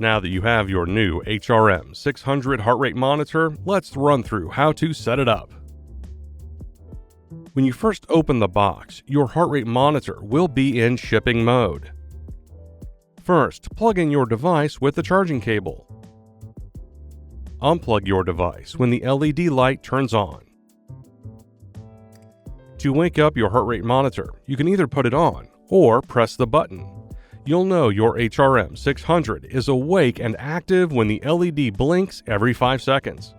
Now that you have your new HRM 600 heart rate monitor, let's run through how to set it up. When you first open the box, your heart rate monitor will be in shipping mode. First, plug in your device with the charging cable. Unplug your device when the LED light turns on. To wake up your heart rate monitor, you can either put it on or press the button. You'll know your HRM 600 is awake and active when the LED blinks every 5 seconds.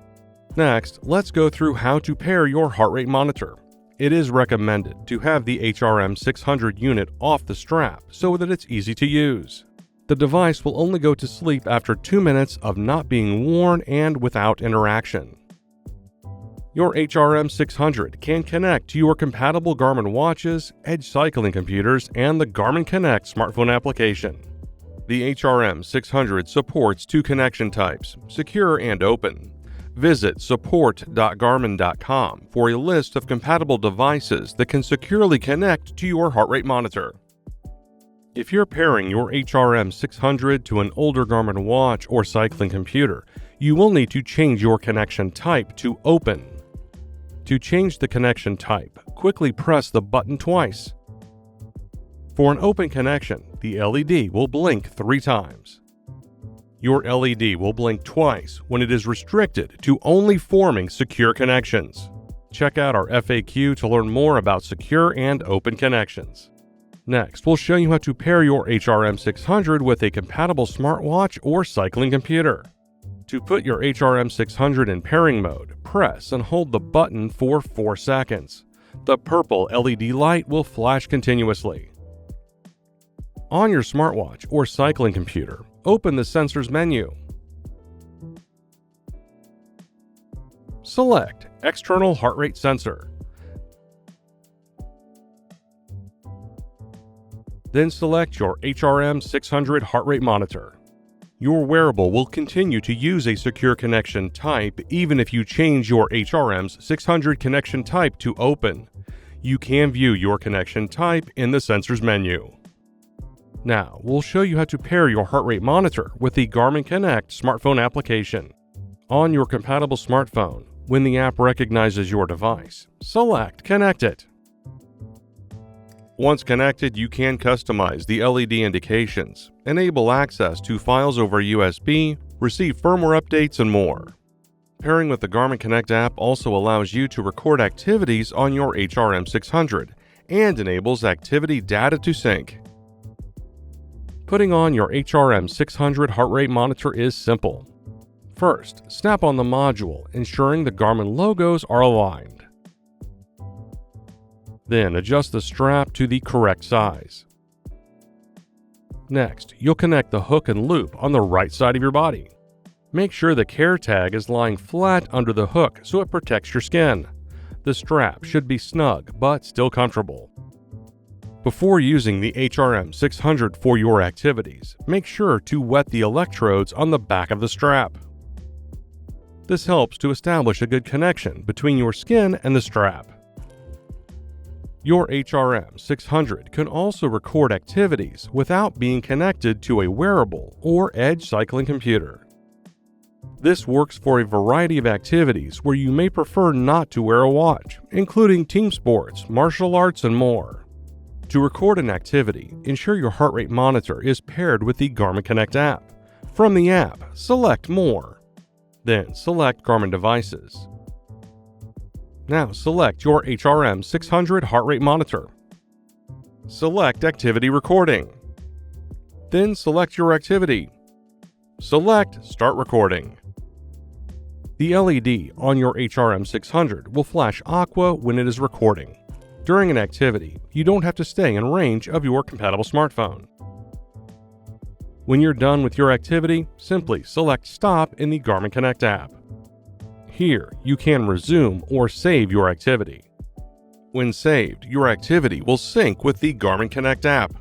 Next, let's go through how to pair your heart rate monitor. It is recommended to have the HRM 600 unit off the strap so that it's easy to use. The device will only go to sleep after 2 minutes of not being worn and without interaction. Your HRM 600 can connect to your compatible Garmin watches, Edge cycling computers, and the Garmin Connect smartphone application. The HRM 600 supports 2 connection types, secure and open. Visit support.garmin.com for a list of compatible devices that can securely connect to your heart rate monitor. If you're pairing your HRM 600 to an older Garmin watch or cycling computer, you will need to change your connection type to open. To change the connection type, quickly press the button twice. For an open connection, the LED will blink 3 times. Your LED will blink twice when it is restricted to only forming secure connections. Check out our FAQ to learn more about secure and open connections. Next, we'll show you how to pair your HRM 600 with a compatible smartwatch or cycling computer. To put your HRM 600 in pairing mode, press and hold the button for 4 seconds. The purple LED light will flash continuously. On your smartwatch or cycling computer, open the Sensors menu. Select External Heart Rate Sensor. Then select your HRM 600 heart rate monitor. Your wearable will continue to use a secure connection type even if you change your HRM's 600 connection type to open. You can view your connection type in the Sensors menu. Now, we'll show you how to pair your heart rate monitor with the Garmin Connect smartphone application. On your compatible smartphone, when the app recognizes your device, select Connect It. Once connected, you can customize the LED indications, enable access to files over USB, receive firmware updates, and more. Pairing with the Garmin Connect app also allows you to record activities on your HRM 600 and enables activity data to sync. Putting on your HRM 600 heart rate monitor is simple. First, snap on the module, ensuring the Garmin logos are aligned. Then adjust the strap to the correct size. Next, you'll connect the hook and loop on the right side of your body. Make sure the care tag is lying flat under the hook so it protects your skin. The strap should be snug but still comfortable. Before using the HRM 600 for your activities, make sure to wet the electrodes on the back of the strap. This helps to establish a good connection between your skin and the strap. Your HRM 600 can also record activities without being connected to a wearable or Edge cycling computer. This works for a variety of activities where you may prefer not to wear a watch, including team sports, martial arts, and more. To record an activity, ensure your heart rate monitor is paired with the Garmin Connect app. From the app, select More. Then select Garmin Devices. Now select your HRM 600 heart rate monitor. Select Activity Recording. Then select your activity. Select Start Recording. The LED on your HRM 600 will flash aqua when it is recording. During an activity, you don't have to stay in range of your compatible smartphone. When you're done with your activity, simply select Stop in the Garmin Connect app. Here, you can resume or save your activity. When saved, your activity will sync with the Garmin Connect app.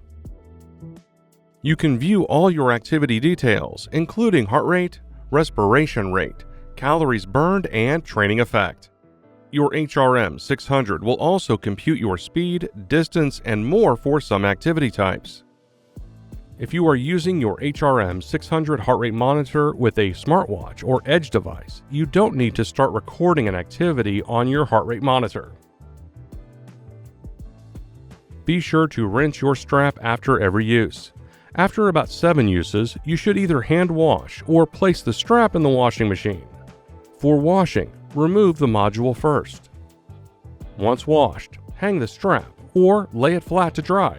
You can view all your activity details, including heart rate, respiration rate, calories burned, and training effect. Your HRM 600 will also compute your speed, distance, and more for some activity types. If you are using your HRM 600 heart rate monitor with a smartwatch or edge device, you don't need to start recording an activity on your heart rate monitor. Be sure to rinse your strap after every use. After about 7 uses, you should either hand wash or place the strap in the washing machine. For washing, remove the module first. Once washed, hang the strap or lay it flat to dry.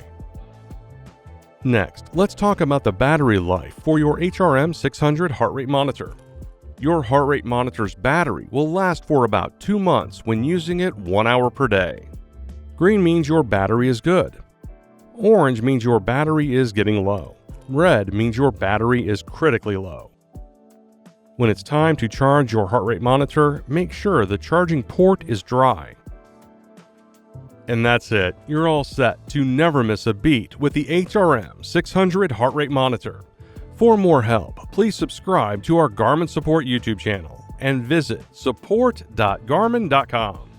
Next, let's talk about the battery life for your HRM 600 heart rate monitor. Your heart rate monitor's battery will last for about 2 months when using it 1 hour per day. Green means your battery is good. Orange means your battery is getting low. Red means your battery is critically low. When it's time to charge your heart rate monitor, make sure the charging port is dry. And that's it. You're all set to never miss a beat with the HRM 600 heart rate monitor. For more help, please subscribe to our Garmin Support YouTube channel and visit support.garmin.com.